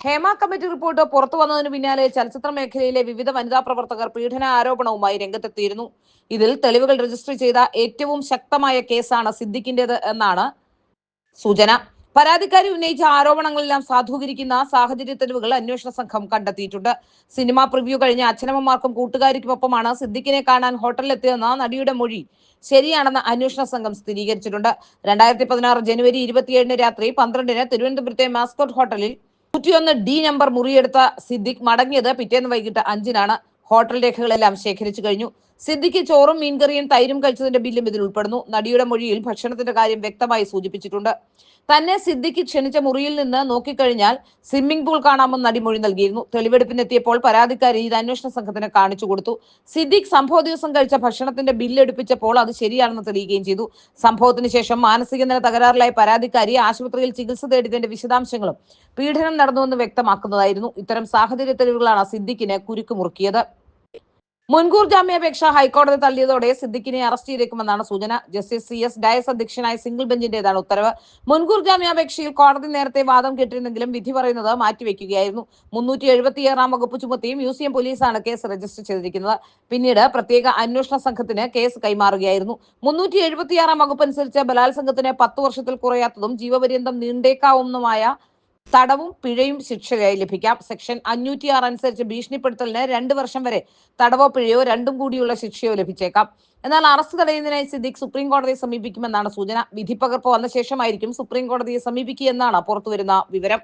Hema committee report പുറത്തു വന്നതിന് പിന്നാലെ ചലച്ചിത്ര മേഖലയിലെ വിവിധ വനിതാ പ്രവർത്തകർ പീഡന ആരോപണവുമായി രംഗത്തെത്തിയിരുന്നു. ഇതിൽ തെളിവുകൾ രജിസ്റ്റർ ചെയ്ത ഏറ്റവും ശക്തമായ കേസാണ് സിദ്ദിഖിന്റേത് എന്നാണ് സൂചന. പരാതിക്കാരി ഉന്നയിച്ച ആരോപണങ്ങളെല്ലാം സാധൂകരിക്കുന്ന സാഹചര്യ തെളിവുകൾ അന്വേഷണ സംഘം കണ്ടെത്തിയിട്ടുണ്ട്. സിനിമാ പ്രിവ്യൂ കഴിഞ്ഞ അച്ഛനമ്മമാർക്കും കൂട്ടുകാരിക്കുമൊപ്പമാണ് സിദ്ദിഖിനെ കാണാൻ ഹോട്ടലിലെത്തിയെന്ന നടിയുടെ മൊഴി ശരിയാണെന്ന് അന്വേഷണ സംഘം സ്ഥിരീകരിച്ചിട്ടുണ്ട്. 2016 ജനുവരി 27 രാത്രി 12-ന് തിരുവനന്തപുരത്തെ മാസ്കോട്ട് ഹോട്ടലിൽ 101D നമ്പർ മുറിയെടുത്ത സിദ്ദിഖ് മടങ്ങിയത് പിറ്റേന്ന് വൈകിട്ട് 5-നാണ്. ഹോട്ടൽ രേഖകളെല്ലാം ശേഖരിച്ചു കഴിഞ്ഞു. സിദ്ദിഖ് ചോറും മീൻകറിയും തൈരും കഴിച്ചതിന്റെ ബില്ലും ഇതിൽ ഉൾപ്പെടുന്നു. നടിയുടെ മൊഴിയിൽ ഭക്ഷണത്തിന്റെ കാര്യം വ്യക്തമായി സൂചിപ്പിച്ചിട്ടുണ്ട്. തന്നെ സിദ്ദിഖ് ക്ഷണിച്ച മുറിയിൽ നിന്ന് നോക്കിക്കഴിഞ്ഞാൽ സ്വിമ്മിംഗ് പൂൾ കാണാമെന്ന് നടി മൊഴി നൽകിയിരുന്നു. തെളിവെടുപ്പിനെത്തിയപ്പോൾ പരാതിക്കാരി ഇത് അന്വേഷണ സംഘത്തിന് കാണിച്ചു കൊടുത്തു. സിദ്ദിഖ് സംഭവ ദിവസം കഴിച്ച ഭക്ഷണത്തിന്റെ ബില്ല് എടുപ്പിച്ചപ്പോൾ അത് ശരിയാണെന്ന് തെളിയുകയും ചെയ്തു. സംഭവത്തിന് ശേഷം മാനസിക നില തകരാറിലായ പരാതിക്കാരി ആശുപത്രിയിൽ ചികിത്സ തേടിയതിന്റെ വിശദാംശങ്ങളും പീഡനം നടന്നുവെന്ന് വ്യക്തമാക്കുന്നതായിരുന്നു. ഇത്തരം സാഹചര്യ തെളിവുകളാണ് സിദ്ദിഖിന് കുരുക്ക് മുറുക്കിയത്. മുൻകൂർ ജാമ്യാപേക്ഷ ഹൈക്കോടതി തള്ളിയതോടെ സിദ്ദിഖിനെ അറസ്റ്റ് ചെയ്തേക്കുമെന്നാണ് സൂചന. ജസ്റ്റിസ് CS ഡയസ് അധ്യക്ഷനായ സിംഗിൾ ബെഞ്ചിന്റേതാണ് ഉത്തരവ്. മുൻകൂർ ജാമ്യാപേക്ഷയിൽ കോടതി നേരത്തെ വാദം കേട്ടിരുന്നെങ്കിലും വിധി പറയുന്നത് മാറ്റിവെക്കുകയായിരുന്നു. 376 വകുപ്പ് ചുമത്തി മ്യൂസിയം പോലീസാണ് കേസ് രജിസ്റ്റർ ചെയ്തിരിക്കുന്നത്. പിന്നീട് പ്രത്യേക അന്വേഷണ സംഘത്തിന് കേസ് കൈമാറുകയായിരുന്നു. 376 വകുപ്പ് അനുസരിച്ച് ബലാത്സംഗത്തിന് 10 വർഷത്തിൽ കുറയാത്തതും ജീവപര്യന്തം നീണ്ടേക്കാവുന്നതുമായ തടവും പിഴയും ശിക്ഷയായി ലഭിക്കാം. സെക്ഷൻ 506 അനുസരിച്ച് ഭീഷണിപ്പെടുത്തലിന് 2 വർഷം വരെ തടവോ പിഴയോ രണ്ടും കൂടിയുള്ള ശിക്ഷയോ ലഭിച്ചേക്കാം. എന്നാൽ അറസ്റ്റ് തടയുന്നതിനായി സിദ്ദിഖ് സുപ്രീം കോടതിയെ സമീപിക്കുമെന്നാണ് സൂചന. വിധിപ്പകർപ്പ് വന്ന ശേഷമായിരിക്കും സുപ്രീം കോടതിയെ സമീപിക്കുകയെന്നാണ് പുറത്തുവരുന്ന വിവരം.